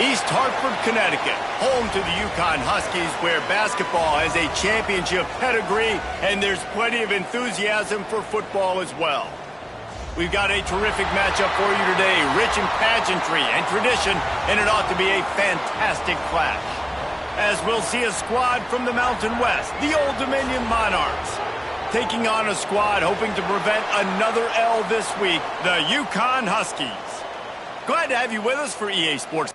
East Hartford, Connecticut, home to the UConn Huskies, where basketball has a championship pedigree and there's plenty of enthusiasm for football as well. We've got a terrific matchup for you today, rich in pageantry and tradition, and it ought to be a fantastic clash. As we'll see a squad from the Mountain West, the Old Dominion Monarchs, taking on a squad hoping to prevent another L this week, the UConn Huskies. Glad to have you with us for EA Sports.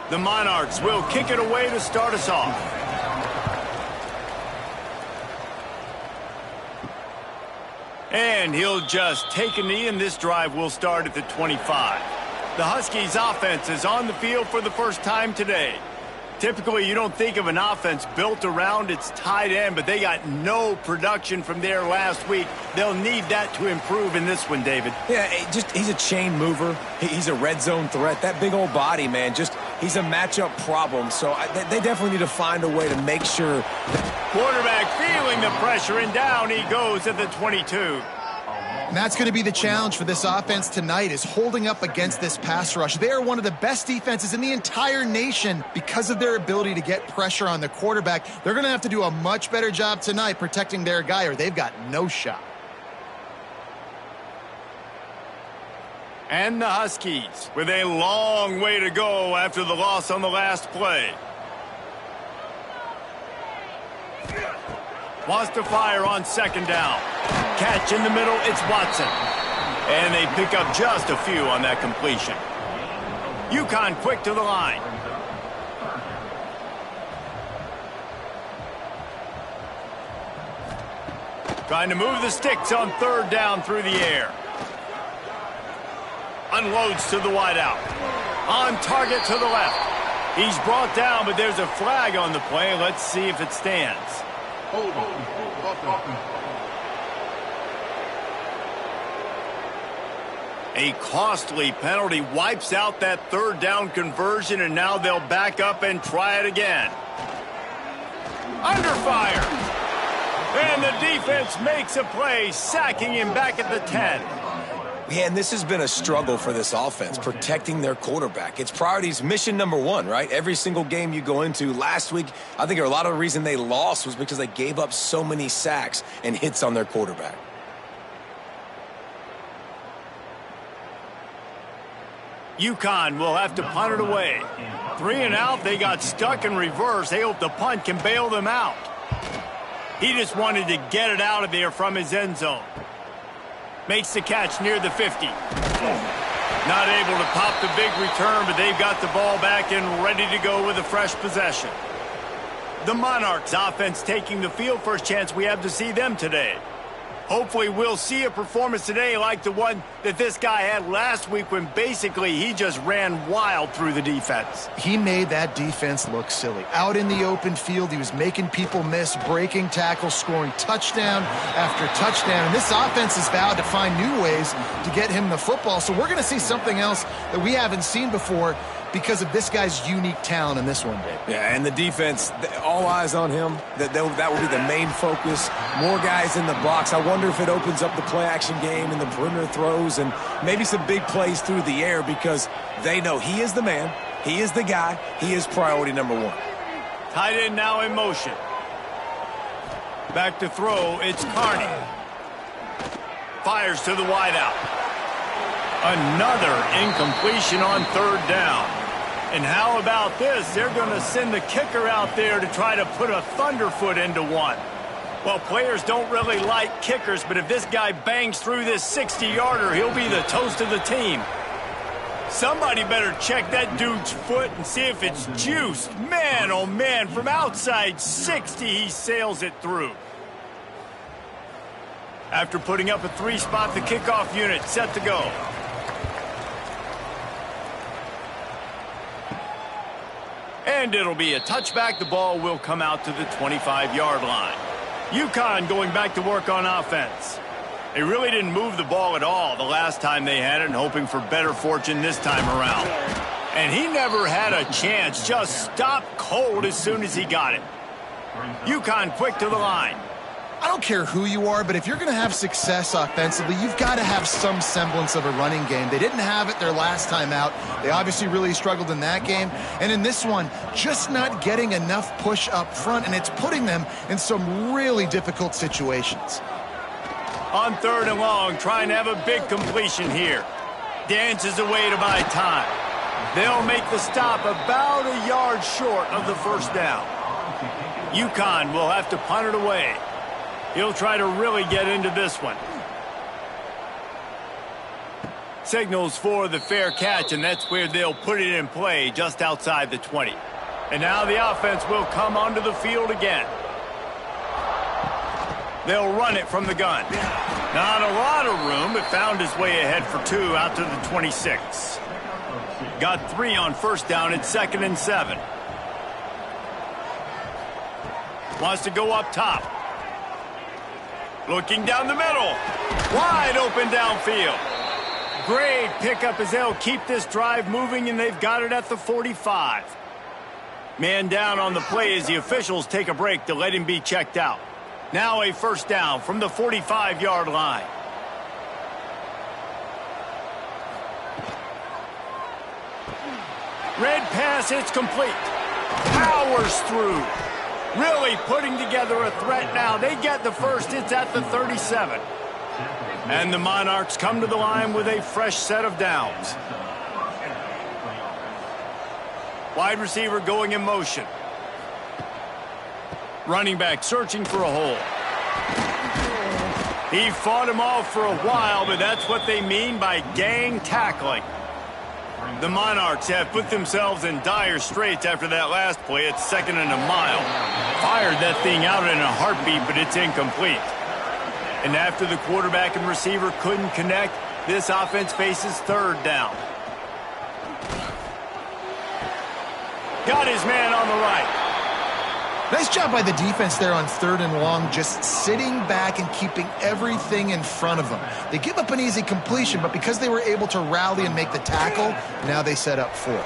The Monarchs will kick it away to start us off. And he'll just take a knee, and this drive will start at the 25. The Huskies' offense is on the field for the first time today. Typically, you don't think of an offense built around its tight end, but they got no production from there last week. They'll need that to improve in this one, David. Yeah, he's a chain mover. He's a red zone threat. That big old body, man, he's a matchup problem. So they definitely need to find a way to make sure. Quarterback feeling the pressure, and down he goes at the 22. And that's going to be the challenge for this offense tonight, is holding up against this pass rush. They are one of the best defenses in the entire nation because of their ability to get pressure on the quarterback. They're going to have to do a much better job tonight protecting their guy, or they've got no shot. And the Huskies with a long way to go after the loss on the last play. Wants to fire on second down. Catch in the middle, it's Watson. And they pick up just a few on that completion. UConn quick to the line. Trying to move the sticks on third down through the air. Unloads to the wideout. On target to the left. He's brought down, but there's a flag on the play. Let's see if it stands. A costly penalty wipes out that third down conversion, and now they'll back up and try it again. Under fire. And the defense makes a play, sacking him back at the 10. Yeah, and this has been a struggle for this offense, protecting their quarterback. It's priorities, mission number one, right? Every single game you go into. Last week, I think a lot of the reason they lost was because they gave up so many sacks and hits on their quarterback. UConn will have to punt it away. 3 and out, they got stuck in reverse. They hope the punt can bail them out. He just wanted to get it out of there from his end zone. Makes the catch near the 50. Not able to pop the big return, but they've got the ball back and ready to go with a fresh possession. The Monarchs offense taking the field. First chance we have to see them today. Hopefully we'll see a performance today like the one that this guy had last week, when basically he just ran wild through the defense. He made that defense look silly. Out in the open field, he was making people miss, breaking tackles, scoring touchdown after touchdown. And this offense has vowed to find new ways to get him the football. So we're going to see something else that we haven't seen before because of this guy's unique talent in this one, Dave. Yeah, and the defense, all eyes on him. That will be the main focus. More guys in the box. I wonder if it opens up the play-action game and the perimeter throws and maybe some big plays through the air, because they know he is the man, he is the guy, he is priority number one. Tight end now in motion. Back to throw, it's Carney. Fires to the wideout. Another incompletion on third down. And how about this? They're going to send the kicker out there to try to put a thunderfoot into one. Well, players don't really like kickers, but if this guy bangs through this 60-yarder, he'll be the toast of the team. Somebody better check that dude's foot and see if it's juiced. Man, oh man, from outside 60, he sails it through. After putting up a 3-spot, the kickoff unit set to go. And it'll be a touchback. The ball will come out to the 25-yard line. UConn going back to work on offense. They really didn't move the ball at all the last time they had it, and hoping for better fortune this time around. And he never had a chance. Just stopped cold as soon as he got it. UConn quick to the line. I don't care who you are, but if you're going to have success offensively, you've got to have some semblance of a running game. They didn't have it their last time out. They obviously really struggled in that game. And in this one, just not getting enough push up front, and it's putting them in some really difficult situations. On 3rd and long, trying to have a big completion here. Dances away to buy time. They'll make the stop about a yard short of the first down. UConn will have to punt it away. He'll try to really get into this one. Signals for the fair catch, and that's where they'll put it in play just outside the 20. And now the offense will come onto the field again. They'll run it from the gun. Not a lot of room, but found his way ahead for 2 out to the 26. Got 3 on first down at 2nd and 7. Wants to go up top. Looking down the middle. Wide open downfield. Great pickup as they'll keep this drive moving, and they've got it at the 45. Man down on the play as the officials take a break to let him be checked out. Now a first down from the 45-yard line. Red pass, it's complete. Powers through. Really putting together a threat now. They get the first. It's at the 37. And the Monarchs come to the line with a fresh set of downs. Wide receiver going in motion. Running back searching for a hole. He fought him off for a while, but that's what they mean by gang tackling. The Monarchs have put themselves in dire straits after that last play. It's 2nd and a mile. Fired that thing out in a heartbeat, but it's incomplete. And after the quarterback and receiver couldn't connect, this offense faces 3rd down. Got his man on the right. Nice job by the defense there on 3rd and long, just sitting back and keeping everything in front of them. They give up an easy completion, but because they were able to rally and make the tackle, now they set up 4th.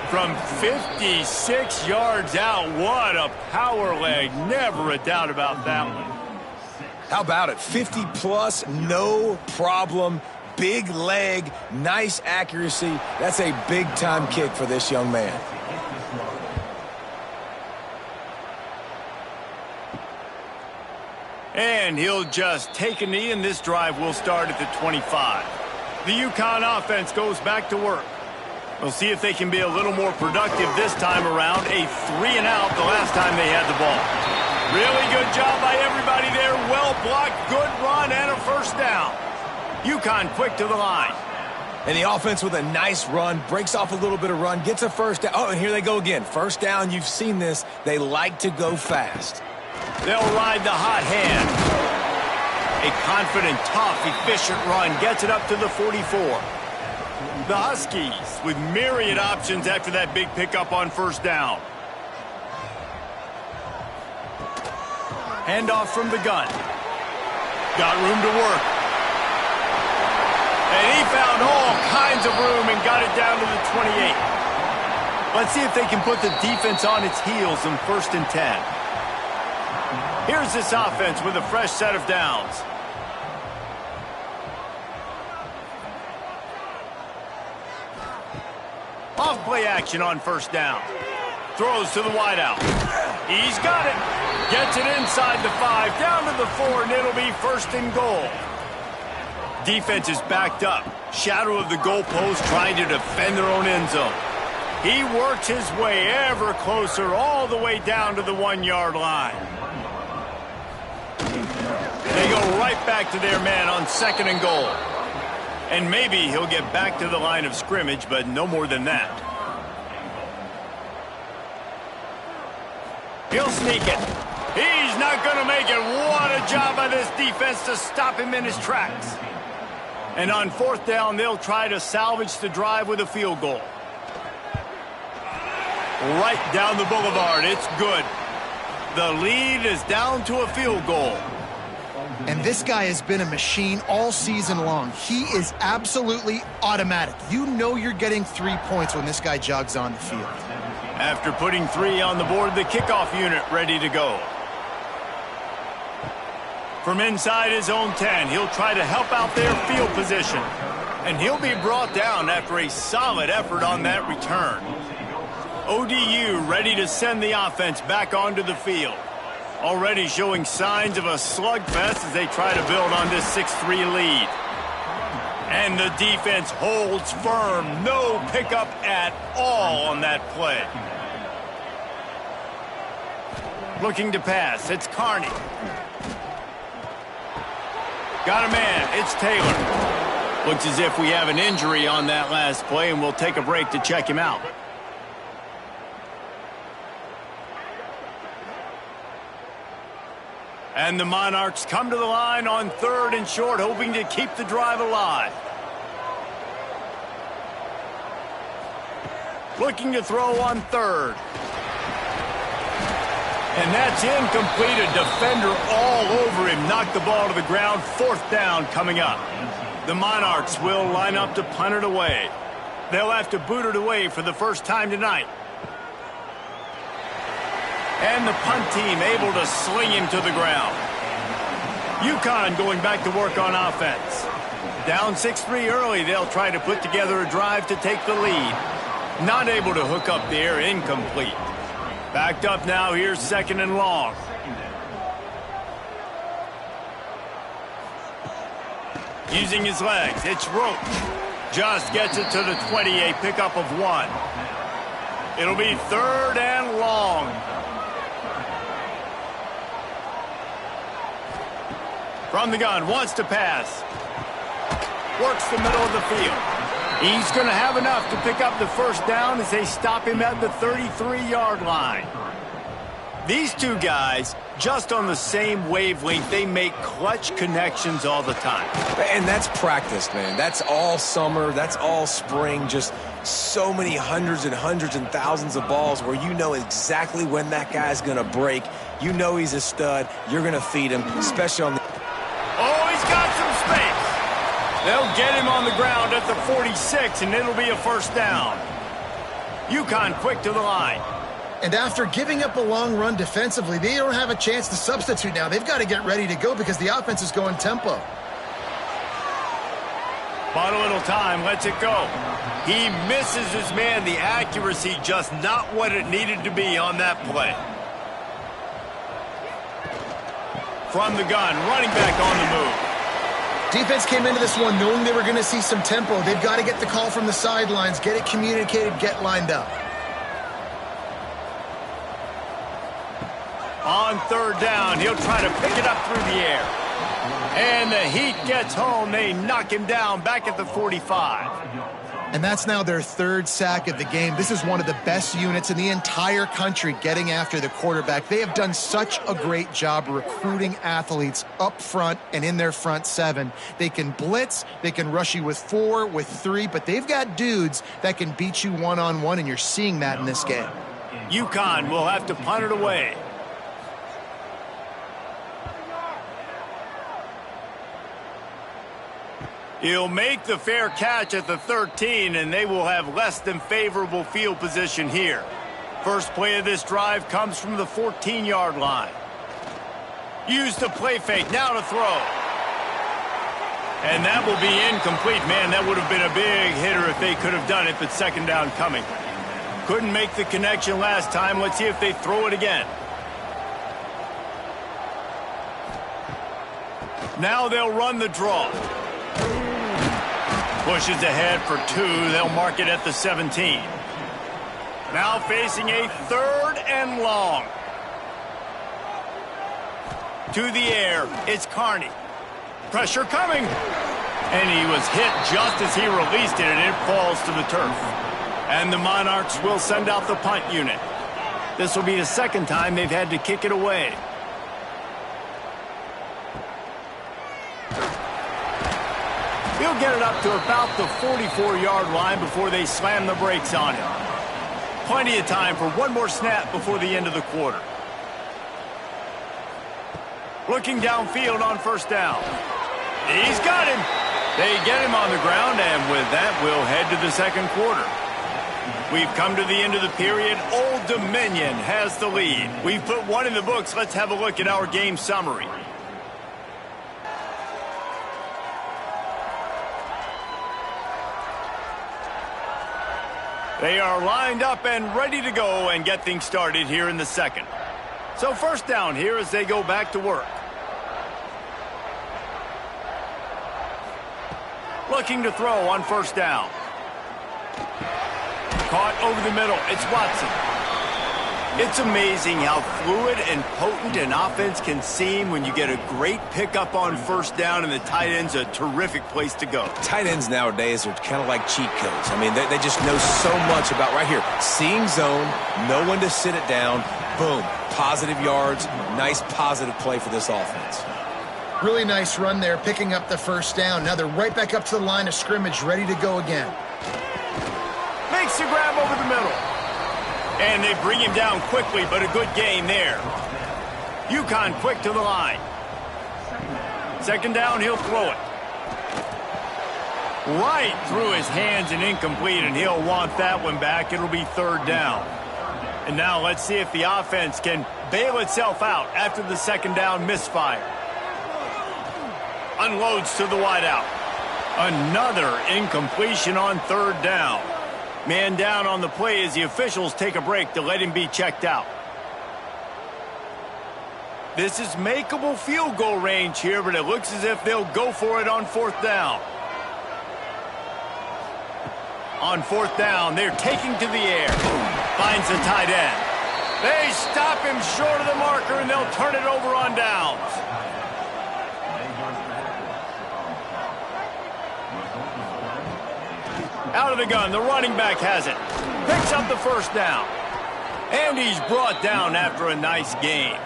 From 56 yards out, what a power leg. Never a doubt about that one. How about it? 50-plus, no problem. Big leg, nice accuracy. That's a big-time kick for this young man. And he'll just take a knee, and this drive will start at the 25. The UConn offense goes back to work. We'll see if they can be a little more productive this time around. A 3-and-out the last time they had the ball. Really good job by everybody there. Well blocked, good run, and a first down. UConn quick to the line. And the offense with a nice run, breaks off a little bit of run, gets a first down. Oh, and here they go again. First down, you've seen this. They like to go fast. They'll ride the hot hand. A confident, tough, efficient run gets it up to the 44. The Huskies with myriad options after that big pickup on first down. Handoff from the gun. Got room to work. And he found all kinds of room and got it down to the 28. Let's see if they can put the defense on its heels in 1st and 10. Here's this offense with a fresh set of downs. Off play action on first down. Throws to the wideout. He's got it. Gets it inside the 5, down to the 4, and it'll be 1st and goal. Defense is backed up. Shadow of the goalpost trying to defend their own end zone. He works his way ever closer all the way down to the 1-yard line. They go right back to their man on 2nd and goal. And maybe he'll get back to the line of scrimmage, but no more than that. He'll sneak it. He's not going to make it. What a job by this defense to stop him in his tracks. And on 4th down, they'll try to salvage the drive with a field goal. Right down the boulevard. It's good. The lead is down to a field goal. And this guy has been a machine all season long. He is absolutely automatic. You know you're getting 3 points when this guy jogs on the field. After putting 3 on the board, the kickoff unit ready to go. From inside his own 10, he'll try to help out their field position. And he'll be brought down after a solid effort on that return. ODU ready to send the offense back onto the field. Already showing signs of a slugfest as they try to build on this 6-3 lead. And the defense holds firm. No pickup at all on that play. Looking to pass. It's Carney. Got a man. It's Taylor. Looks as if we have an injury on that last play, and we'll take a break to check him out. And the Monarchs come to the line on 3rd and short, hoping to keep the drive alive. Looking to throw on 3rd. And that's incomplete. A defender all over him. Knocked the ball to the ground. 4th down coming up. The Monarchs will line up to punt it away. They'll have to boot it away for the first time tonight. And the punt team able to sling him to the ground. UConn going back to work on offense. Down 6-3 early, they'll try to put together a drive to take the lead. Not able to hook up there, incomplete. Backed up now, here's 2nd and long. Using his legs, it's Roach. Just gets it to the 20, a pickup of 1. It'll be 3rd and long. From the gun, wants to pass. Works the middle of the field. He's going to have enough to pick up the 1st down as they stop him at the 33-yard line. These two guys, just on the same wavelength, they make clutch connections all the time. And that's practice, man. That's all summer. That's all spring. Just so many hundreds and thousands of balls where you know exactly when that guy's going to break. You know he's a stud. You're going to feed him, especially on the... Oh, he's got some space. They'll get him on the ground at the 46, and it'll be a 1st down. UConn quick to the line. And after giving up a long run defensively, they don't have a chance to substitute now. They've got to get ready to go because the offense is going tempo. Bought a little time, lets it go. He misses his man. The accuracy just not what it needed to be on that play. From the gun, running back on the move. Defense came into this one knowing they were going to see some tempo. They've got to get the call from the sidelines, get it communicated, get lined up. On 3rd down, he'll try to pick it up through the air. And the Heat gets home. They knock him down back at the 45. And that's now their 3rd sack of the game. This is one of the best units in the entire country getting after the quarterback. They have done such a great job recruiting athletes up front and in their front 7. They can blitz, they can rush you with 4, with 3, but they've got dudes that can beat you one-on-one, and you're seeing that in this game. UConn will have to punt it away. He'll make the fair catch at the 13, and they will have less than favorable field position here. First play of this drive comes from the 14-yard line. Used the play fake, now to throw. And that will be incomplete. Man, that would have been a big hitter if they could have done it, but 2nd down coming. Couldn't make the connection last time. Let's see if they throw it again. Now they'll run the draw. Pushes ahead for 2. They'll mark it at the 17. Now facing a 3rd and long. To the air, it's Carney. Pressure coming. And he was hit just as he released it, and it falls to the turf. And the Monarchs will send out the punt unit. This will be the 2nd time they've had to kick it away. He'll get it up to about the 44-yard line before they slam the brakes on him. Plenty of time for one more snap before the end of the quarter. Looking downfield on 1st down. He's got him. They get him on the ground, and with that, we'll head to the 2nd quarter. We've come to the end of the period. Old Dominion has the lead. We've put 1 in the books. Let's have a look at our game summary. They are lined up and ready to go and get things started here in the second. So first down here as they go back to work. Looking to throw on first down. Caught over the middle. It's Watson. It's amazing how fluid and potent an offense can seem when you get a great pickup on first down, and the tight end's a terrific place to go. Tight ends nowadays are kind of like cheat codes. I mean, they just know so much about right here. Seeing zone, know when to sit it down, boom, positive yards, nice positive play for this offense. Really nice run there, picking up the first down. Now they're right back up to the line of scrimmage, ready to go again. Makes the grab over the middle. And they bring him down quickly, but a good game there. UConn quick to the line. Second down, he'll throw it. Right through his hands and incomplete, and he'll want that one back. It'll be third down. And now let's see if the offense can bail itself out after the second down misfire. Unloads to the wideout. Another incompletion on third down. Man down on the play as the officials take a break to let him be checked out. This is makeable field goal range here, but it looks as if they'll go for it on fourth down. On fourth down, they're taking to the air. Finds the tight end. They stop him short of the marker, and they'll turn it over on downs. Out of the gun, the running back has it. Picks up the first down. And he's brought down after a nice game.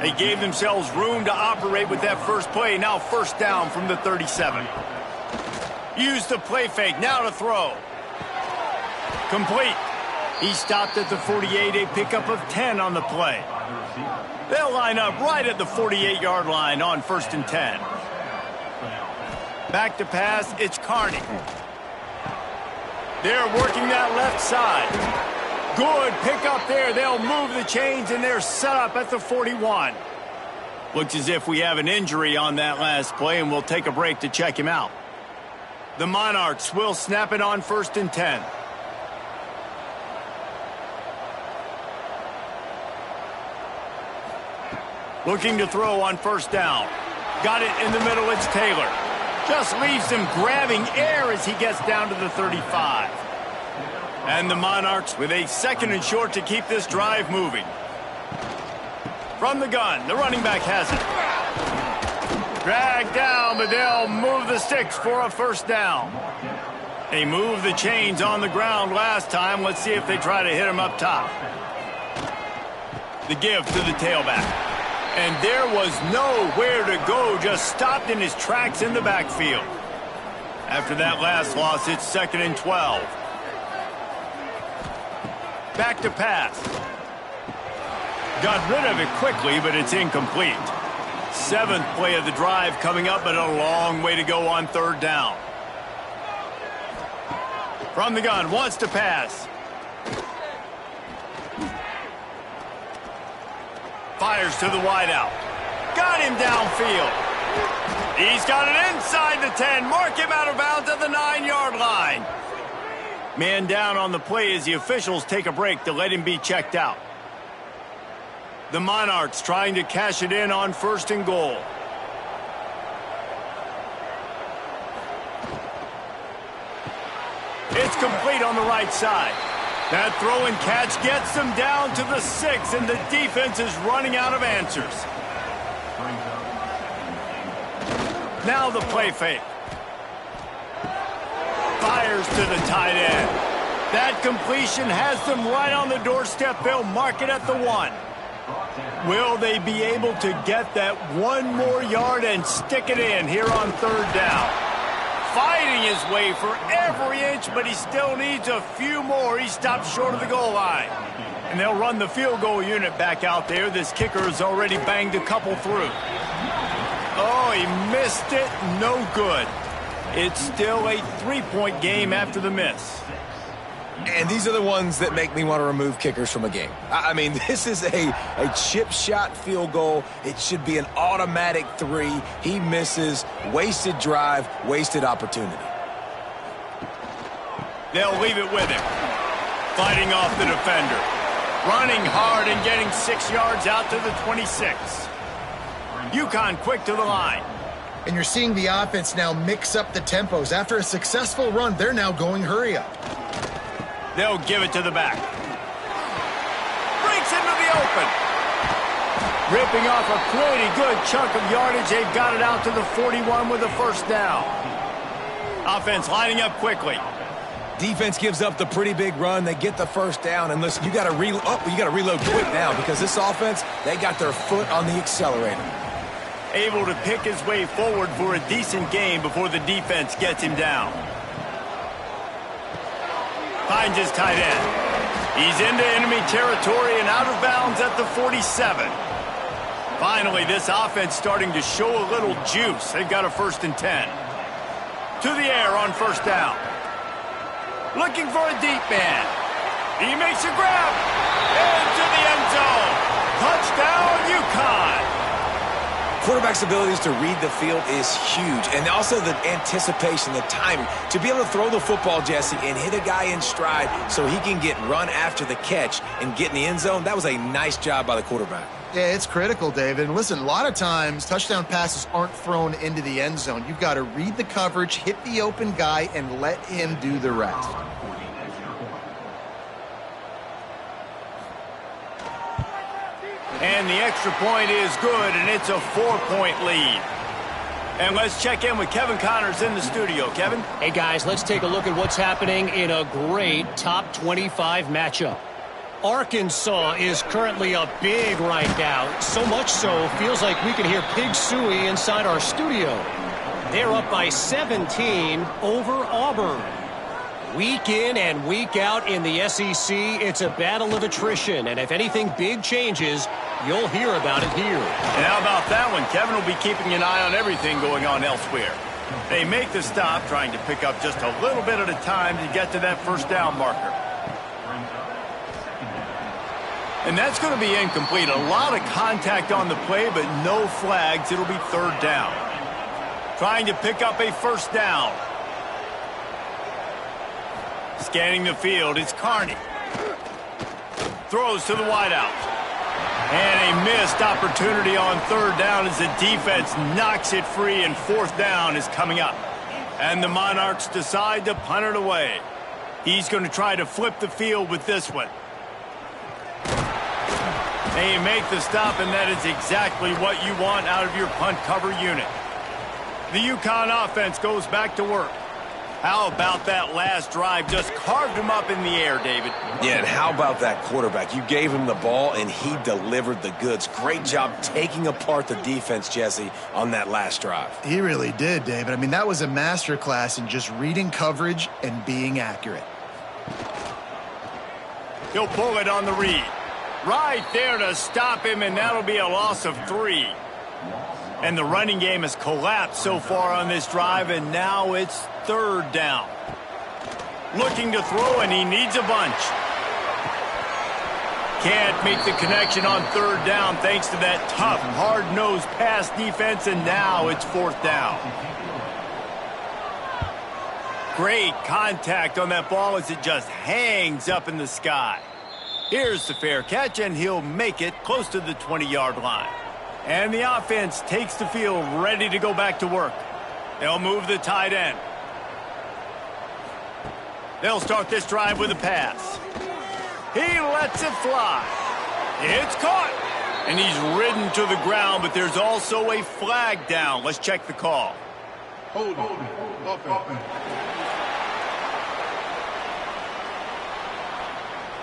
They gave themselves room to operate with that first play. Now first down from the 37. Use the play fake, now to throw. Complete. He stopped at the 48, a pickup of 10 on the play. They'll line up right at the 48-yard line on first and 10. Back to pass, it's Carney. They're working that left side. Good pickup there. They'll move the chains, and they're set up at the 41. Looks as if we have an injury on that last play, and we'll take a break to check him out. The Monarchs will snap it on first and 10. Looking to throw on first down. Got it in the middle. It's Taylor. Just leaves him grabbing air as he gets down to the 35. And the Monarchs with a second and short to keep this drive moving. From the gun, the running back has it. Dragged down, but they'll move the sticks for a first down. They moved the chains on the ground last time. Let's see if they try to hit him up top. The give to the tailback. And there was nowhere to go, just stopped in his tracks in the backfield. After that last loss, it's second and 12. Back to pass. Got rid of it quickly, but it's incomplete. Seventh play of the drive coming up, but a long way to go on third down. From the gun, wants to pass. Fires to the wideout. Got him downfield. He's got it inside the 10. Mark him out of bounds at the 9-yard line. Man down on the play as the officials take a break to let him be checked out. The Monarchs trying to cash it in on first and goal. It's complete on the right side. That throw and catch gets them down to the 6, and the defense is running out of answers. Now the play fake. Fires to the tight end. That completion has them right on the doorstep. They'll mark it at the 1. Will they be able to get that one more yard and stick it in here on third down? Fighting his way for every inch, but he still needs a few more. He stopped short of the goal line. And they'll run the field goal unit back out there. This kicker has already banged a couple through. Oh, he missed it. No good. It's still a 3-point game after the miss. And these are the ones that make me want to remove kickers from a game. I mean, this is a chip shot field goal. It should be an automatic 3. He misses. Wasted drive, wasted opportunity. They'll leave it with him. Fighting off the defender. Running hard and getting 6 yards out to the 26. UConn quick to the line. And you're seeing the offense now mix up the tempos. After a successful run, they're now going hurry up. They'll give it to the back. Breaks into the open. Ripping off a pretty good chunk of yardage. They've got it out to the 41 with a first down. Offense lining up quickly. Defense gives up the pretty big run. They get the first down. And listen, you got to reload quick now because this offense, they got their foot on the accelerator. Able to pick his way forward for a decent game before the defense gets him down. Finds his tight end. He's into enemy territory and out of bounds at the 47. Finally, this offense starting to show a little juice. They've got a 1st and 10. To the air on first down. Looking for a deep man. He makes a grab. Into the end zone. Touchdown, UConn. Quarterback's abilities to read the field is huge. And also the anticipation, the timing. To be able to throw the football, Jesse, and hit a guy in stride so he can get run after the catch and get in the end zone, that was a nice job by the quarterback. Yeah, it's critical, David. And listen, a lot of times touchdown passes aren't thrown into the end zone. You've got to read the coverage, hit the open guy, and let him do the rest. And the extra point is good, and it's a 4-point lead. And let's check in with Kevin Connors in the studio. Kevin? Hey, guys, let's take a look at what's happening in a great top 25 matchup. Arkansas is currently up big right now. So much so, feels like we can hear Pig Suey inside our studio. They're up by 17 over Auburn. Week in and week out in the SEC, it's a battle of attrition. And if anything big changes, you'll hear about it here. And how about that one? Kevin will be keeping an eye on everything going on elsewhere. They make the stop, trying to pick up just a little bit at a time to get to that first down marker. And that's going to be incomplete. A lot of contact on the play, but no flags. It'll be 3rd down. Trying to pick up a first down. Scanning the field, it's Carney. Throws to the wideout. And a missed opportunity on 3rd down as the defense knocks it free, and 4th down is coming up. And the Monarchs decide to punt it away. He's going to try to flip the field with this one. They make the stop, and that is exactly what you want out of your punt cover unit. The UConn offense goes back to work. How about that last drive? Just carved him up in the air, David. Yeah, and how about that quarterback? You gave him the ball, and he delivered the goods. Great job taking apart the defense, Jesse, on that last drive. He really did, David. I mean, that was a masterclass in just reading coverage and being accurate. He'll pull it on the read. Right there to stop him, and that'll be a loss of 3. And the running game has collapsed so far on this drive, and now it's 3rd down. Looking to throw, and he needs a bunch. Can't make the connection on 3rd down thanks to that tough, hard-nosed pass defense, and now it's 4th down. Great contact on that ball as it just hangs up in the sky. Here's the fair catch, and he'll make it close to the 20-yard line. And the offense takes the field ready to go back to work. They'll move the tight end. They'll start this drive with a pass. He lets it fly. It's caught. And he's ridden to the ground, but there's also a flag down. Let's check the call. Hold on.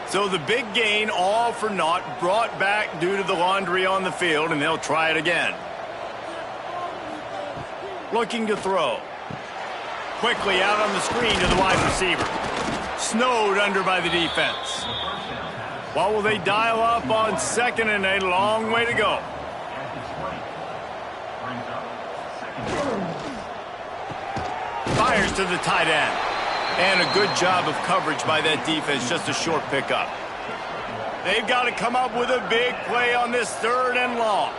So the big gain, all for naught, brought back due to the laundry on the field, and they'll try it again. Looking to throw. Quickly out on the screen to the wide receiver. Snowed under by the defense. What will they dial up on 2nd and a long way to go? Fires to the tight end. And a good job of coverage by that defense, just a short pickup. They've got to come up with a big play on this 3rd and long.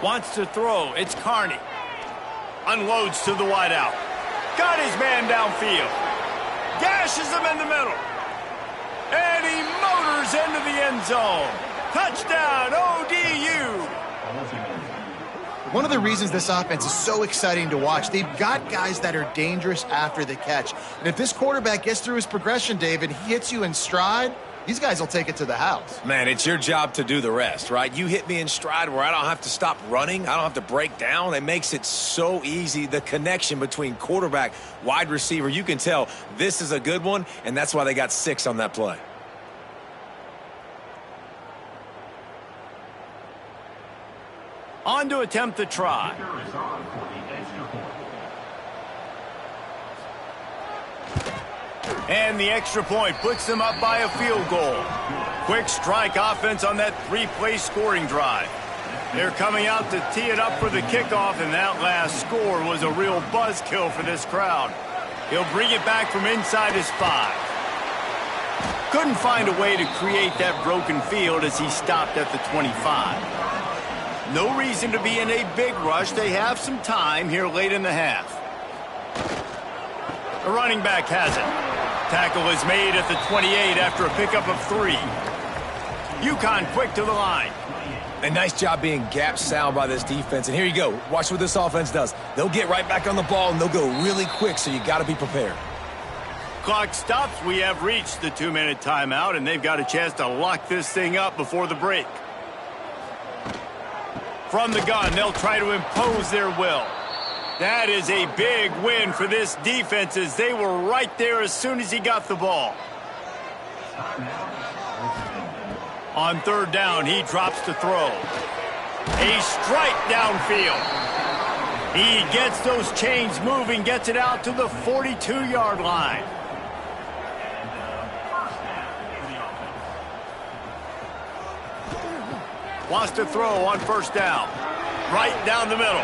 Wants to throw. It's Carney. Unloads to the wideout. Got his man downfield. gashes him in the middle. And he motors into the end zone. Touchdown, ODU. One of the reasons this offense is so exciting to watch, they've got guys that are dangerous after the catch. And if this quarterback gets through his progression, David, he hits you in stride, these guys will take it to the house. Man, it's your job to do the rest, right? You hit me in stride where I don't have to stop running. I don't have to break down. It makes it so easy. The connection between quarterback, wide receiver, you can tell this is a good one, and that's why they got 6 on that play. On to attempt the try. And the extra point puts them up by a field goal. Quick strike offense on that 3-play scoring drive. They're coming out to tee it up for the kickoff, and that last score was a real buzzkill for this crowd. He'll bring it back from inside his 5. Couldn't find a way to create that broken field as he stopped at the 25. No reason to be in a big rush. They have some time here late in the half. The running back has it. Tackle is made at the 28 after a pickup of 3. UConn quick to the line. A nice job being gap sound by this defense. And here you go. Watch what this offense does. They'll get right back on the ball, and they'll go really quick, so you got to be prepared. Clock stops. We have reached the 2-minute timeout, and they've got a chance to lock this thing up before the break. From the gun, they'll try to impose their will. That is a big win for this defense as they were right there as soon as he got the ball. On 3rd down, he drops to throw. A strike downfield. He gets those chains moving, gets it out to the 42-yard line. Wants to throw on 1st down. Right down the middle.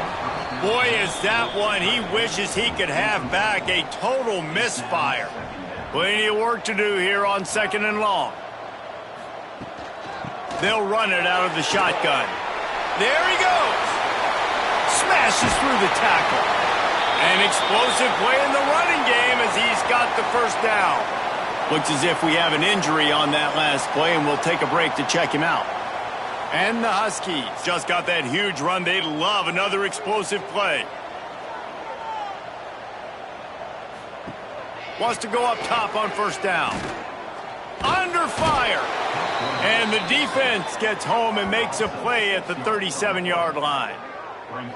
Boy, is that one he wishes he could have back. A total misfire. Plenty of work to do here on 2nd and long. They'll run it out of the shotgun. There he goes. Smashes through the tackle. An explosive play in the running game as he's got the 1st down. Looks as if we have an injury on that last play, and we'll take a break to check him out. And the Huskies just got that huge run. They'd love another explosive play. Wants to go up top on 1st down. Under fire. And the defense gets home and makes a play at the 37-yard line.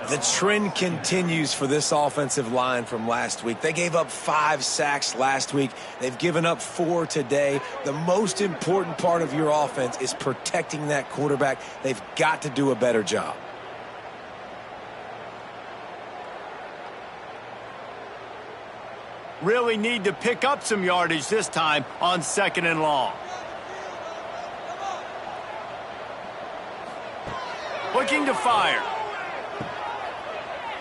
The trend continues for this offensive line from last week. They gave up 5 sacks last week. They've given up 4 today. The most important part of your offense is protecting that quarterback. They've got to do a better job. Really need to pick up some yardage this time on 2nd and long. Looking to fire.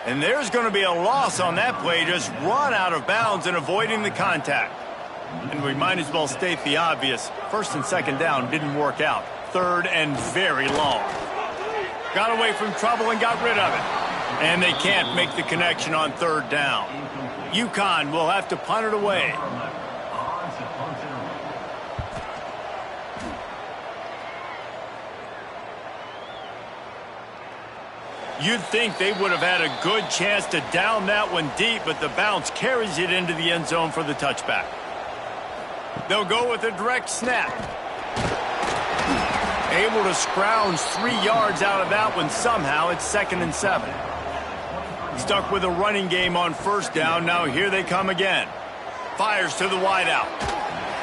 And there's going to be a loss on that play. Just run out of bounds and avoiding the contact. And we might as well state the obvious. 1st and 2nd down didn't work out. 3rd and very long. Got away from trouble and got rid of it. And they can't make the connection on 3rd down. UConn will have to punt it away. You'd think they would have had a good chance to down that one deep, but the bounce carries it into the end zone for the touchback. They'll go with a direct snap. Able to scrounge 3 yards out of that one somehow. It's 2nd and 7. Stuck with a running game on 1st down. Now here they come again. Fires to the wideout.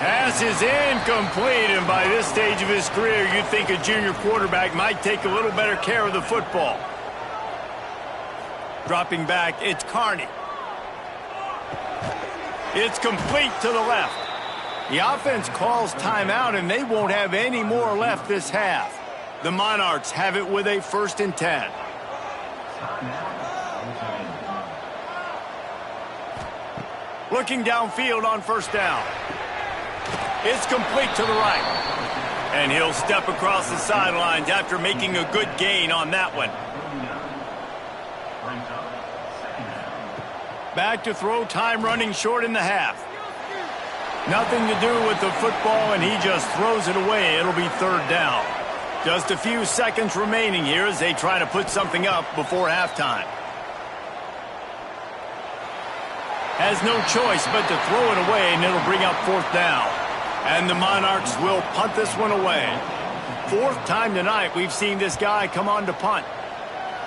Pass is incomplete, and by this stage of his career, you'd think a junior quarterback might take a little better care of the football. Dropping back, it's Carney. It's complete to the left. The offense calls timeout, and they won't have any more left this half. The Monarchs have it with a 1st and 10. Looking downfield on 1st down. It's complete to the right. And he'll step across the sidelines after making a good gain on that one. Back to throw, time running short in the half. Nothing to do with the football, and he just throws it away. It'll be third down. Just a few seconds remaining here as they try to put something up before halftime. Has no choice but to throw it away, and it'll bring up fourth down. And the Monarchs will punt this one away. Fourth time tonight we've seen this guy come on to punt.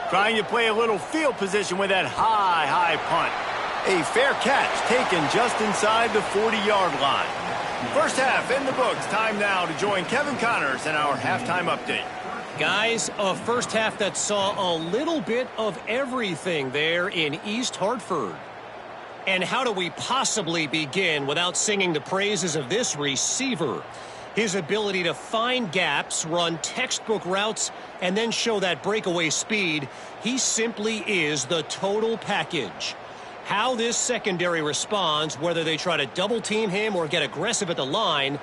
Trying to play a little field position with that high punt. A fair catch taken just inside the 40-yard line. First half in the books. Time now to join Kevin Connors in our halftime update. Guys, a first half that saw a little bit of everything there in East Hartford. And how do we possibly begin without singing the praises of this receiver? His ability to find gaps, run textbook routes, and then show that breakaway speed. He simply is the total package. How this secondary responds, whether they try to double team him or get aggressive at the line,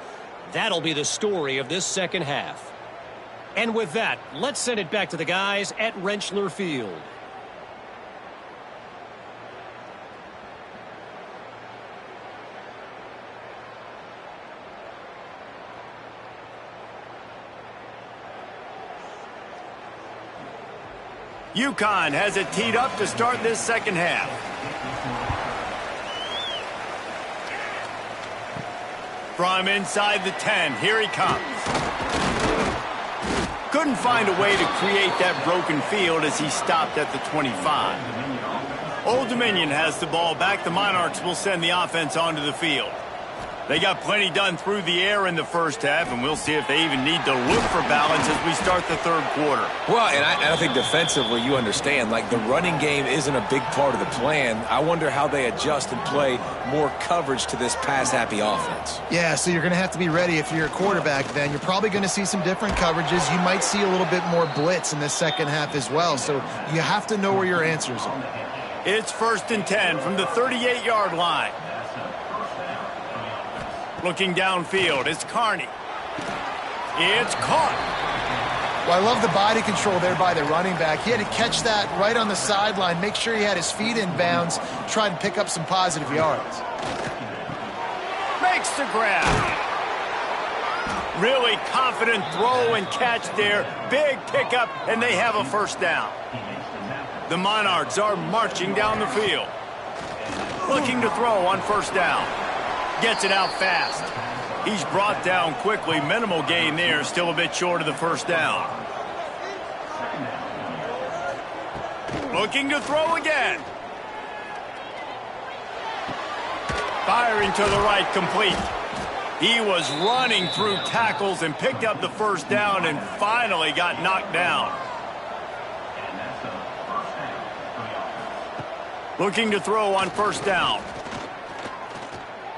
that'll be the story of this second half. And with that, let's send it back to the guys at Rentschler Field. UConn has it teed up to start this second half. From inside the 10, here he comes. Couldn't find a way to create that broken field as he stopped at the 25. Old Dominion has the ball back. The Monarchs will send the offense onto the field. They got plenty done through the air in the first half, and we'll see if they even need to look for balance as we start the third quarter. Well, and I think defensively, you understand, like the running game isn't a big part of the plan. I wonder how they adjust and play more coverage to this pass-happy offense. Yeah, so you're going to have to be ready if you're a quarterback then. You're probably going to see some different coverages. You might see a little bit more blitz in this second half as well, so you have to know where your answers are. It's 1st and 10 from the 38-yard line. Looking downfield, it's Carney. It's caught. Well, I love the body control there by the running back. He had to catch that right on the sideline, make sure he had his feet in bounds, try and pick up some positive yards. Makes the grab. Really confident throw and catch there. Big pickup, and they have a first down. The Monarchs are marching down the field. Looking to throw on first down. Gets it out fast. He's brought down quickly. Minimal gain there. Still a bit short of the first down. Looking to throw again. Firing to the right, complete. He was running through tackles and picked up the first down and finally got knocked down. Looking to throw on first down.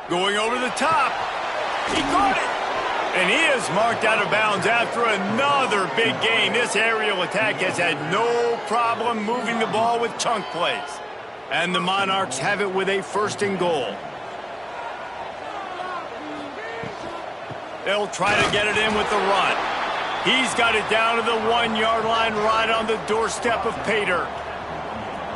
Going over the top. He caught it. And he is marked out of bounds after another big gain. This aerial attack has had no problem moving the ball with chunk plays. And the Monarchs have it with a 1st and goal. They'll try to get it in with the run. He's got it down to the 1-yard line right on the doorstep of Pater.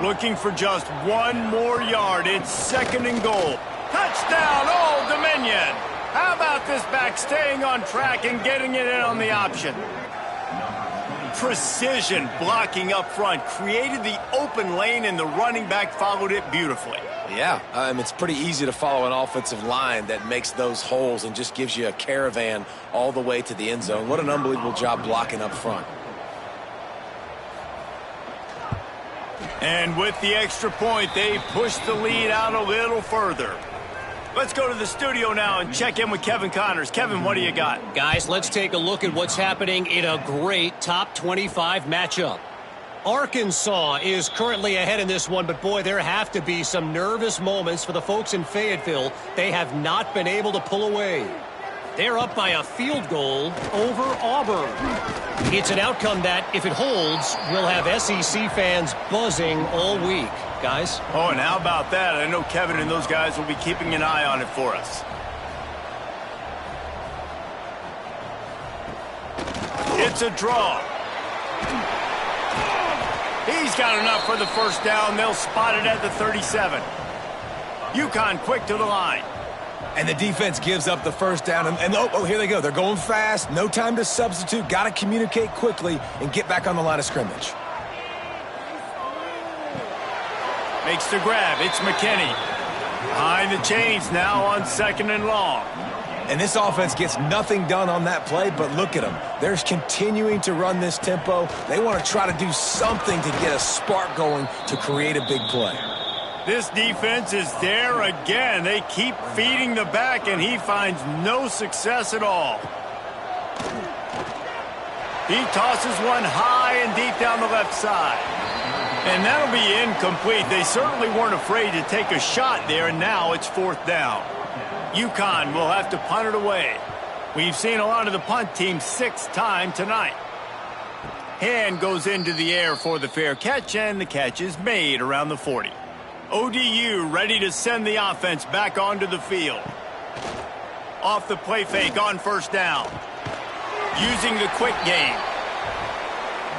Looking for just one more yard. It's 2nd and goal. Touchdown, Old Dominion. How about this back staying on track and getting it in on the option? Precision blocking up front. Created the open lane, and the running back followed it beautifully. Yeah, it's pretty easy to follow an offensive line that makes those holes and just gives you a caravan all the way to the end zone. What an unbelievable job blocking up front. And with the extra point, they push the lead out a little further. Let's go to the studio now and check in with Kevin Connors. Kevin, what do you got? Guys, let's take a look at what's happening in a great top 25 matchup. Arkansas is currently ahead in this one, but boy, there have to be some nervous moments for the folks in Fayetteville. They have not been able to pull away. They're up by a field goal over Auburn. It's an outcome that, if it holds, will have SEC fans buzzing all week. Guys? Oh, and how about that? I know Kevin and those guys will be keeping an eye on it for us. It's a draw. He's got enough for the first down. They'll spot it at the 37. UConn quick to the line. And the defense gives up the first down. And oh, here they go. They're going fast. No time to substitute. Got to communicate quickly and get back on the line of scrimmage. Makes the grab. It's McKinney. Behind the chains now on 2nd and long. And this offense gets nothing done on that play, but look at them. They're continuing to run this tempo. They want to try to do something to get a spark going to create a big play. This defense is there again. They keep feeding the back, and he finds no success at all. He tosses one high and deep down the left side. And that'll be incomplete. They certainly weren't afraid to take a shot there, and now it's 4th down. UConn will have to punt it away. We've seen a lot of the punt team 6th time tonight. Hand goes into the air for the fair catch, and the catch is made around the 40. ODU ready to send the offense back onto the field. Off the play fake on 1st down. Using the quick game.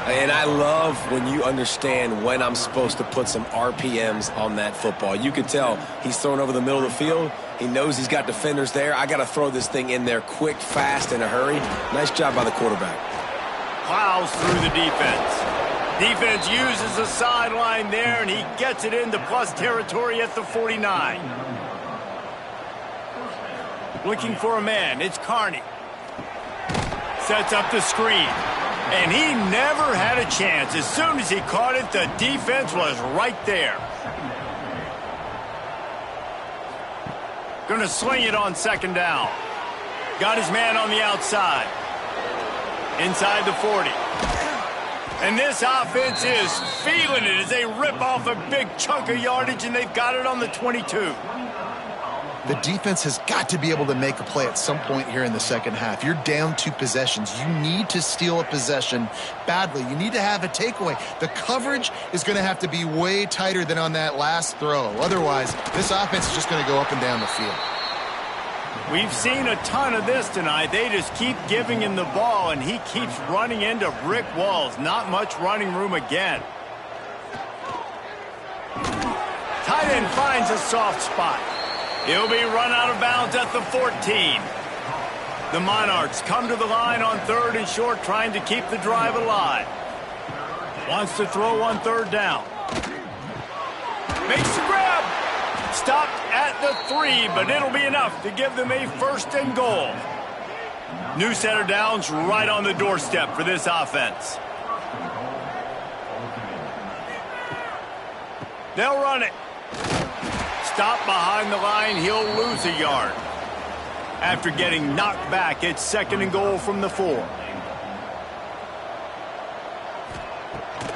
And I love when you understand when I'm supposed to put some RPMs on that football. You can tell he's thrown over the middle of the field. He knows he's got defenders there. I got to throw this thing in there quick, fast, in a hurry. Nice job by the quarterback. Plows through the defense. Defense uses the sideline there, and he gets it into plus territory at the 49. Looking for a man. It's Carney. Sets up the screen. And he never had a chance. As soon as he caught it, the defense was right there. Going to sling it on 2nd down. Got his man on the outside. Inside the 40. And this offense is feeling it as they rip off a big chunk of yardage, and they've got it on the 22. The defense has got to be able to make a play at some point here in the second half. You're down 2 possessions. You need to steal a possession badly. You need to have a takeaway. The coverage is going to have to be way tighter than on that last throw. Otherwise, this offense is just going to go up and down the field. We've seen a ton of this tonight. They just keep giving him the ball, and he keeps running into brick walls. Not much running room again. Tight end finds a soft spot. He'll be run out of bounds at the 14. The Monarchs come to the line on 3rd and short, trying to keep the drive alive. Wants to throw on 3rd down. Makes the grab. Stopped at the 3, but it'll be enough to give them a 1st and goal. New set of downs right on the doorstep for this offense. They'll run it. Stop behind the line, he'll lose a yard. After getting knocked back, it's 2nd and goal from the 4.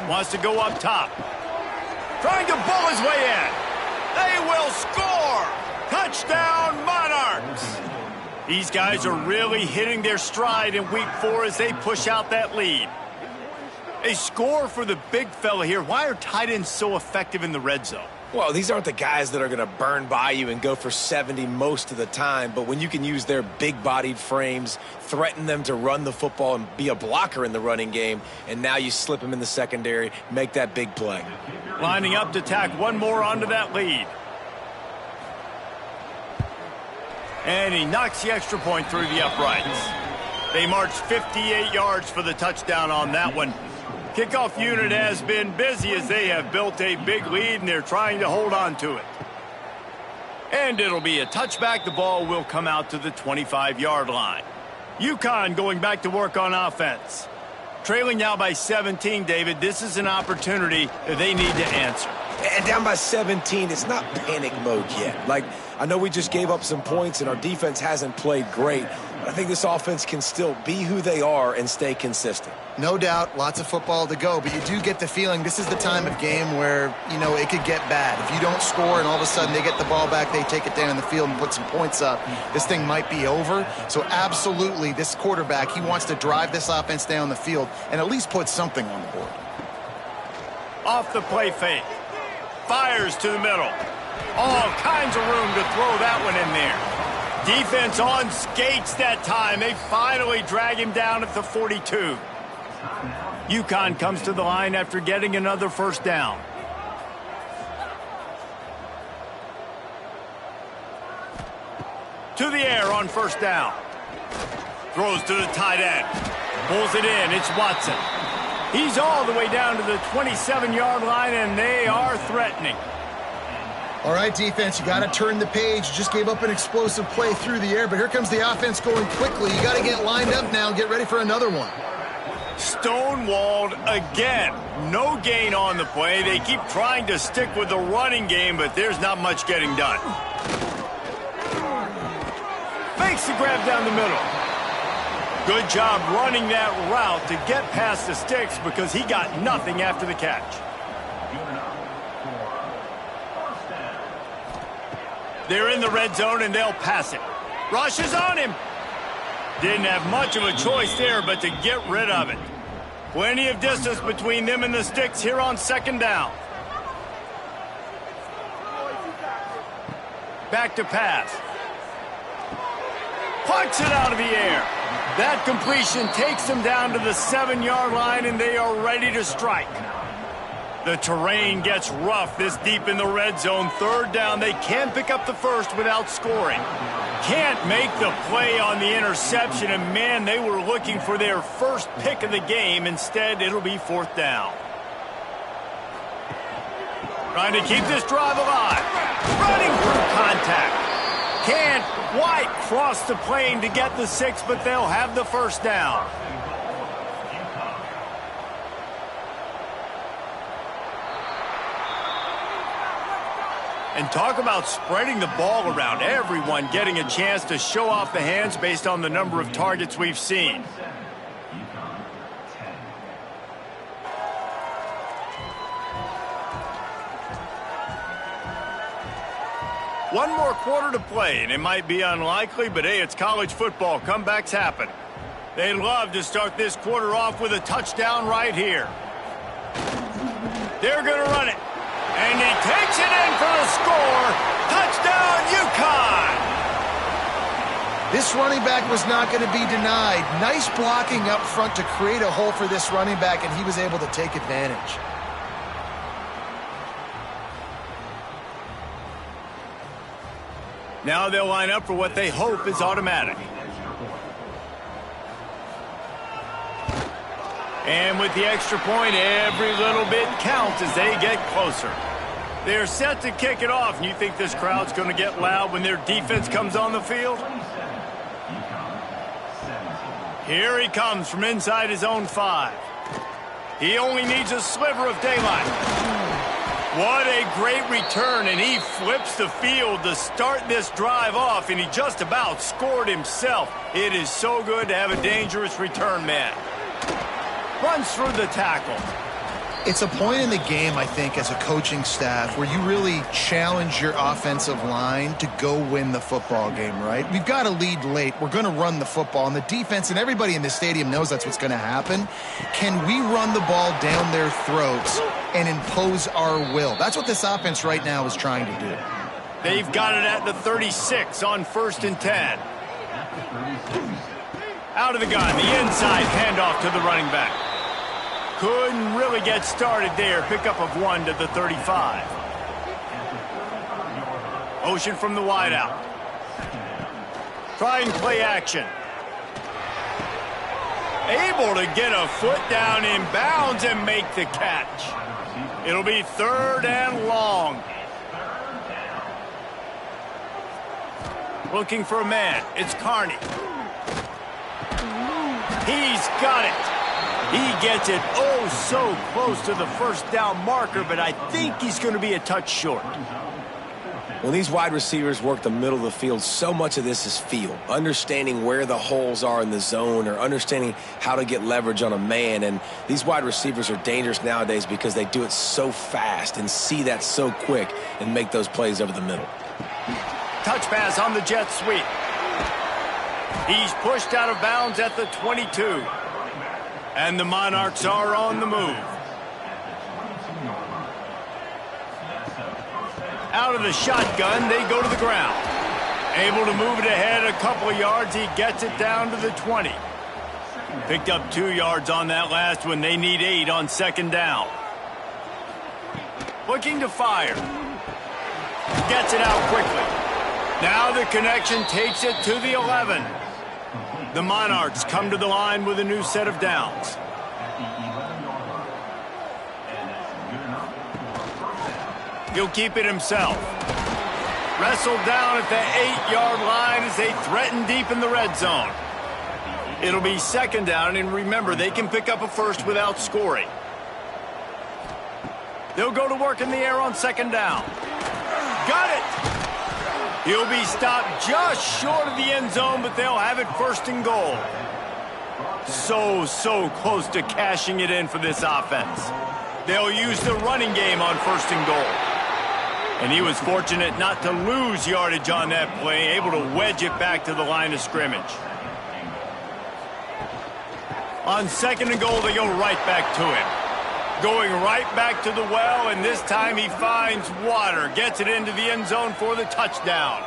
Wants to go up top. Trying to bull his way in. They will score! Touchdown, Monarchs! These guys are really hitting their stride in week 4 as they push out that lead. A score for the big fella here. Why are tight ends so effective in the red zone? Well, these aren't the guys that are going to burn by you and go for 70 most of the time, but when you can use their big-bodied frames, threaten them to run the football and be a blocker in the running game, and now you slip them in the secondary, make that big play. Lining up to tack one more onto that lead. And he knocks the extra point through the uprights. They march 58 yards for the touchdown on that one. Kickoff unit has been busy as they have built a big lead, and they're trying to hold on to it. And it'll be a touchback. The ball will come out to the 25-yard line. UConn going back to work on offense. Trailing now by 17, David. This is an opportunity that they need to answer. And down by 17, it's not panic mode yet. Like, I know we just gave up some points and our defense hasn't played great, but I think this offense can still be who they are and stay consistent. No doubt, lots of football to go, but you do get the feeling this is the time of game where, you know, it could get bad. If you don't score and all of a sudden they get the ball back, they take it down the field and put some points up, this thing might be over. So absolutely, this quarterback, he wants to drive this offense down the field and at least put something on the board. Off the play fake. Fires to the middle. All kinds of room to throw that one in there. Defense on skates that time. They finally drag him down at the 42. UConn comes to the line after getting another first down. To the air on first down. Throws to the tight end. Pulls it in. It's Watson. He's all the way down to the 27-yard line, and they are threatening. All right, defense, you got to turn the page. You just gave up an explosive play through the air, but here comes the offense going quickly. You got to get lined up now and get ready for another one. Stonewalled again. No gain on the play. They keep trying to stick with the running game, but there's not much getting done. Makes the grab down the middle. Good job running that route to get past the sticks because he got nothing after the catch. They're in the red zone, and they'll pass it. Rush is on him. Didn't have much of a choice there, but to get rid of it. Plenty of distance between them and the sticks here on second down. Back to pass. Punts it out of the air. That completion takes them down to the 7-yard line, and they are ready to strike. The terrain gets rough this deep in the red zone. Third down, they can pick up the first without scoring. Can't make the play on the interception, and man, they were looking for their first pick of the game. Instead, it'll be fourth down. Trying to keep this drive alive. Running through contact. Can't quite cross the plane to get the 6, but they'll have the first down. And talk about spreading the ball around. Everyone getting a chance to show off the hands based on the number of targets we've seen. One more quarter to play, and it might be unlikely, but hey, it's college football. Comebacks happen. They'd love to start this quarter off with a touchdown right here. They're going to run it. And he takes it in for the score. Touchdown, UConn! This running back was not going to be denied. Nice blocking up front to create a hole for this running back, and he was able to take advantage. Now they'll line up for what they hope is automatic. And with the extra point, every little bit counts as they get closer. They're set to kick it off, and you think this crowd's going to get loud when their defense comes on the field? Here he comes from inside his own 5. He only needs a sliver of daylight. What a great return, and he flips the field to start this drive off, and he just about scored himself. It is so good to have a dangerous return man. Runs through the tackle. It's a point in the game, I think, as a coaching staff where you really challenge your offensive line to go win the football game, right? We've got to lead late. We're going to run the football. And the defense and everybody in the stadium knows that's what's going to happen. Can we run the ball down their throats and impose our will? That's what this offense right now is trying to do. They've got it at the 36 on 1st and 10. Out of the gun, the inside handoff to the running back. Couldn't really get started there. Pickup of 1 to the 35. Motion from the wideout. Try and play action. Able to get a foot down in bounds and make the catch. It'll be 3rd and long. Looking for a man. It's Carney. He's got it. He gets it oh so close to the first down marker, but I think he's going to be a touch short. When these wide receivers work the middle of the field, so much of this is feel. Understanding where the holes are in the zone or understanding how to get leverage on a man. And these wide receivers are dangerous nowadays because they do it so fast and see that so quick and make those plays over the middle. Touch pass on the jet sweep. He's pushed out of bounds at the 22. And the Monarchs are on the move. Out of the shotgun, they go to the ground. Able to move it ahead a couple of yards. He gets it down to the 20. Picked up 2 yards on that last one. They need 8 on 2nd down. Looking to fire. Gets it out quickly. Now the connection takes it to the 11. The Monarchs come to the line with a new set of downs. He'll keep it himself. Wrestled down at the 8-yard line as they threaten deep in the red zone. It'll be second down, and remember, they can pick up a first without scoring. They'll go to work in the air on second down. Got it! He'll be stopped just short of the end zone, but they'll have it first and goal. So close to cashing it in for this offense. They'll use the running game on first and goal. And he was fortunate not to lose yardage on that play, able to wedge it back to the line of scrimmage. On second and goal, they go right back to him. Going right back to the well, and this time he finds water, gets it into the end zone for the touchdown.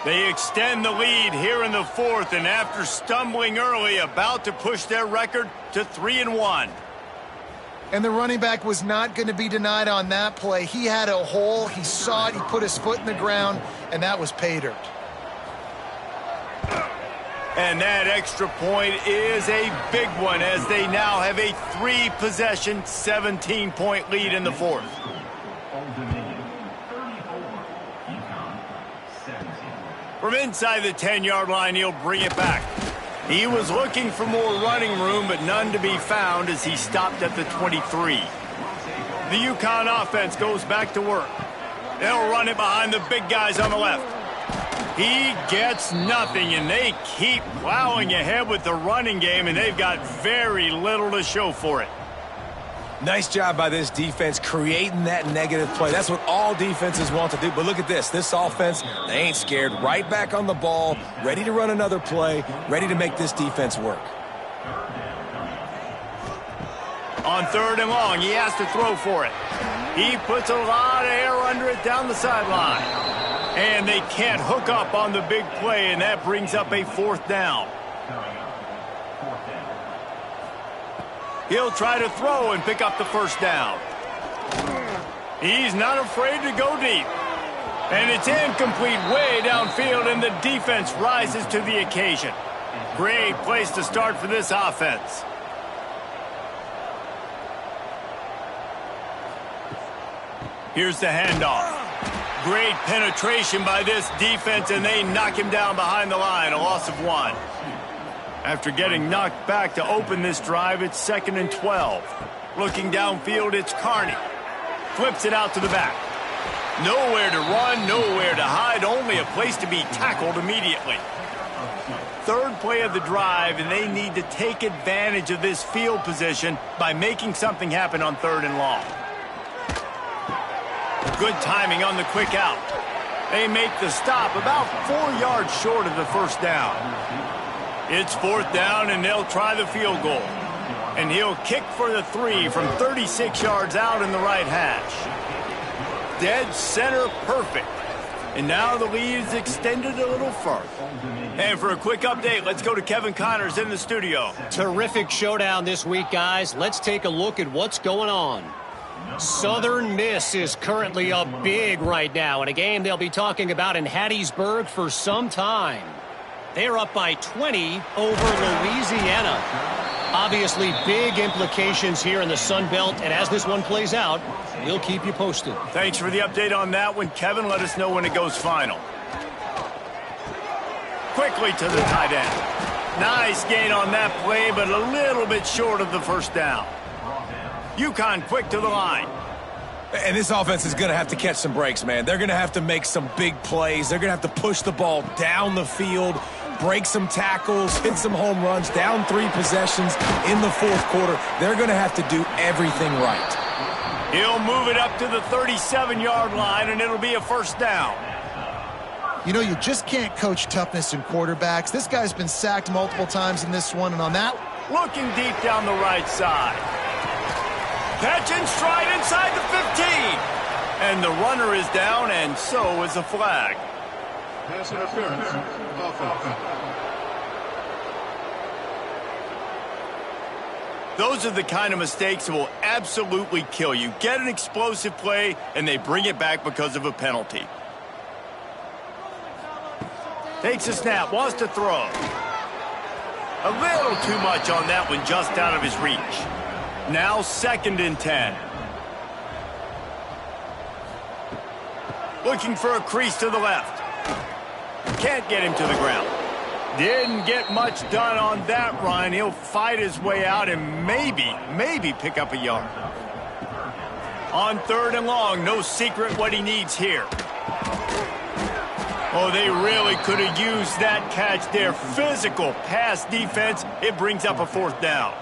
They extend the lead here in the fourth, and after stumbling early, about to push their record to 3-1. And the running back was not going to be denied on that play. He had a hole, he saw it, he put his foot in the ground, and that was pay dirt. And that extra point is a big one as they now have a 3-possession, 17-point lead in the fourth. From inside the 10-yard line, he'll bring it back. He was looking for more running room, but none to be found as he stopped at the 23. The UConn offense goes back to work. They'll run it behind the big guys on the left. He gets nothing, and they keep plowing ahead with the running game, and they've got very little to show for it. Nice job by this defense creating that negative play. That's what all defenses want to do. But look at this. This offense, they ain't scared. Right back on the ball, ready to run another play, ready to make this defense work. On third and long, he has to throw for it. He puts a lot of air under it down the sideline. And they can't hook up on the big play, and that brings up a fourth down. He'll try to throw and pick up the first down. He's not afraid to go deep. And it's incomplete way downfield, and the defense rises to the occasion. Great place to start for this offense. Here's the handoff. Great penetration by this defense, and they knock him down behind the line, a loss of 1. After getting knocked back to open this drive, it's 2nd and 12. Looking downfield, it's Carney. Flips it out to the back. Nowhere to run, nowhere to hide, only a place to be tackled immediately. Third play of the drive, and they need to take advantage of this field position by making something happen on third and long. Good timing on the quick out. They make the stop about 4 yards short of the first down. It's fourth down, and they'll try the field goal. And he'll kick for the 3 from 36 yards out in the right hash. Dead center perfect. And now the lead is extended a little further. And for a quick update, let's go to Kevin Connors in the studio. Terrific showdown this week, guys. Let's take a look at what's going on. Southern Miss is currently up big right now in a game they'll be talking about in Hattiesburg for some time. They're up by 20 over Louisiana. Obviously, big implications here in the Sun Belt, and as this one plays out, we'll keep you posted. Thanks for the update on that one, Kevin. Let us know when it goes final. Quickly to the tight end. Nice gain on that play, but a little bit short of the first down. UConn quick to the line. And this offense is going to have to catch some breaks, man. They're going to have to make some big plays. They're going to have to push the ball down the field, break some tackles, hit some home runs, down 3 possessions in the fourth quarter. They're going to have to do everything right. He'll move it up to the 37-yard line, and it'll be a first down. You know, you just can't coach toughness in quarterbacks. This guy's been sacked multiple times in this one, and on that... Looking deep down the right side. Catch and stride inside the 15. And the runner is down, and so is a flag. Pass interference. Offense. Those are the kind of mistakes that will absolutely kill you. Get an explosive play, and they bring it back because of a penalty. Takes a snap, wants to throw. A little too much on that one, just out of his reach. Now 2nd and 10. Looking for a crease to the left. Can't get him to the ground. Didn't get much done on that run. He'll fight his way out and maybe pick up a yard. On 3rd and long, no secret what he needs here. Oh, they really could have used that catch there. Physical pass defense. It brings up a 4th down.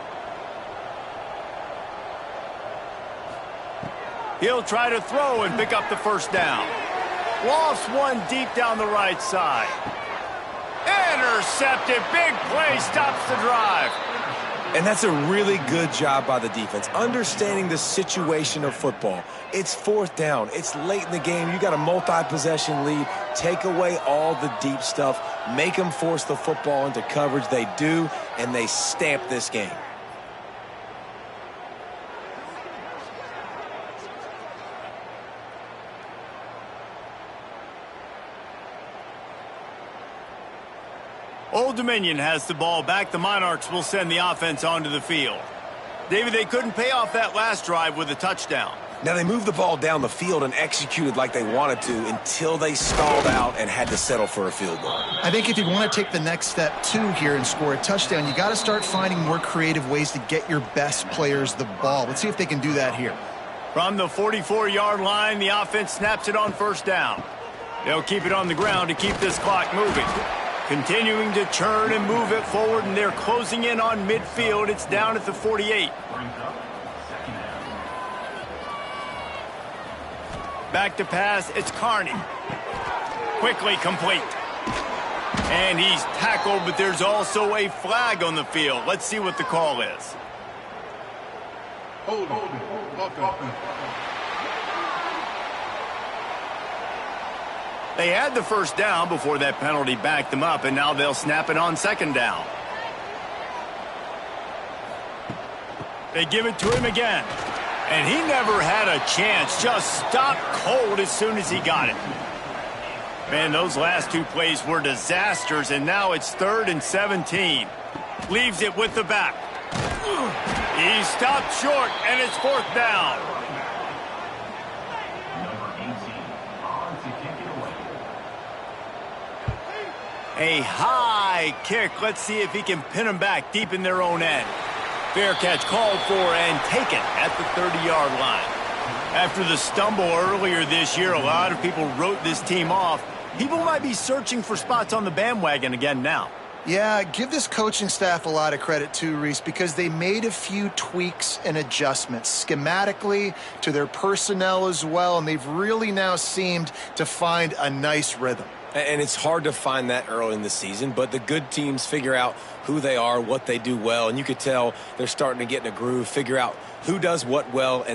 He'll try to throw and pick up the 1st down. Lofts one deep down the right side. Intercepted. Big play stops the drive. And that's a really good job by the defense, understanding the situation of football. It's 4th down. It's late in the game. You got a multi-possession lead. Take away all the deep stuff. Make them force the football into coverage. They do, and they stamp this game. Old Dominion has the ball back. The Monarchs will send the offense onto the field. David, they couldn't pay off that last drive with a touchdown. Now, they moved the ball down the field and executed like they wanted to until they stalled out and had to settle for a field goal. I think if you want to take the next step, too, here and score a touchdown, you got to start finding more creative ways to get your best players the ball. Let's see if they can do that here. From the 44-yard line, the offense snaps it on 1st down. They'll keep it on the ground to keep this clock moving. Continuing to churn and move it forward, and they're closing in on midfield. It's down at the 48. Back to pass, it's Carney. Quickly complete. And he's tackled, but there's also a flag on the field. Let's see what the call is. Hold on. They had the 1st down before that penalty backed them up, and now they'll snap it on 2nd down. They give it to him again. And he never had a chance. Just stopped cold as soon as he got it. Man, those last 2 plays were disasters, and now it's 3rd and 17. Leaves it with the back. He stopped short, and it's 4th down. A high kick. Let's see if he can pin them back deep in their own end. Fair catch called for and taken at the 30-yard line. After the stumble earlier this year, a lot of people wrote this team off. People might be searching for spots on the bandwagon again now. Yeah, give this coaching staff a lot of credit too, Reese, because they made a few tweaks and adjustments schematically to their personnel as well, and they've really now seemed to find a nice rhythm. And it's hard to find that early in the season, but the good teams figure out who they are, what they do well, and you could tell they're starting to get in a groove, figure out who does what well, and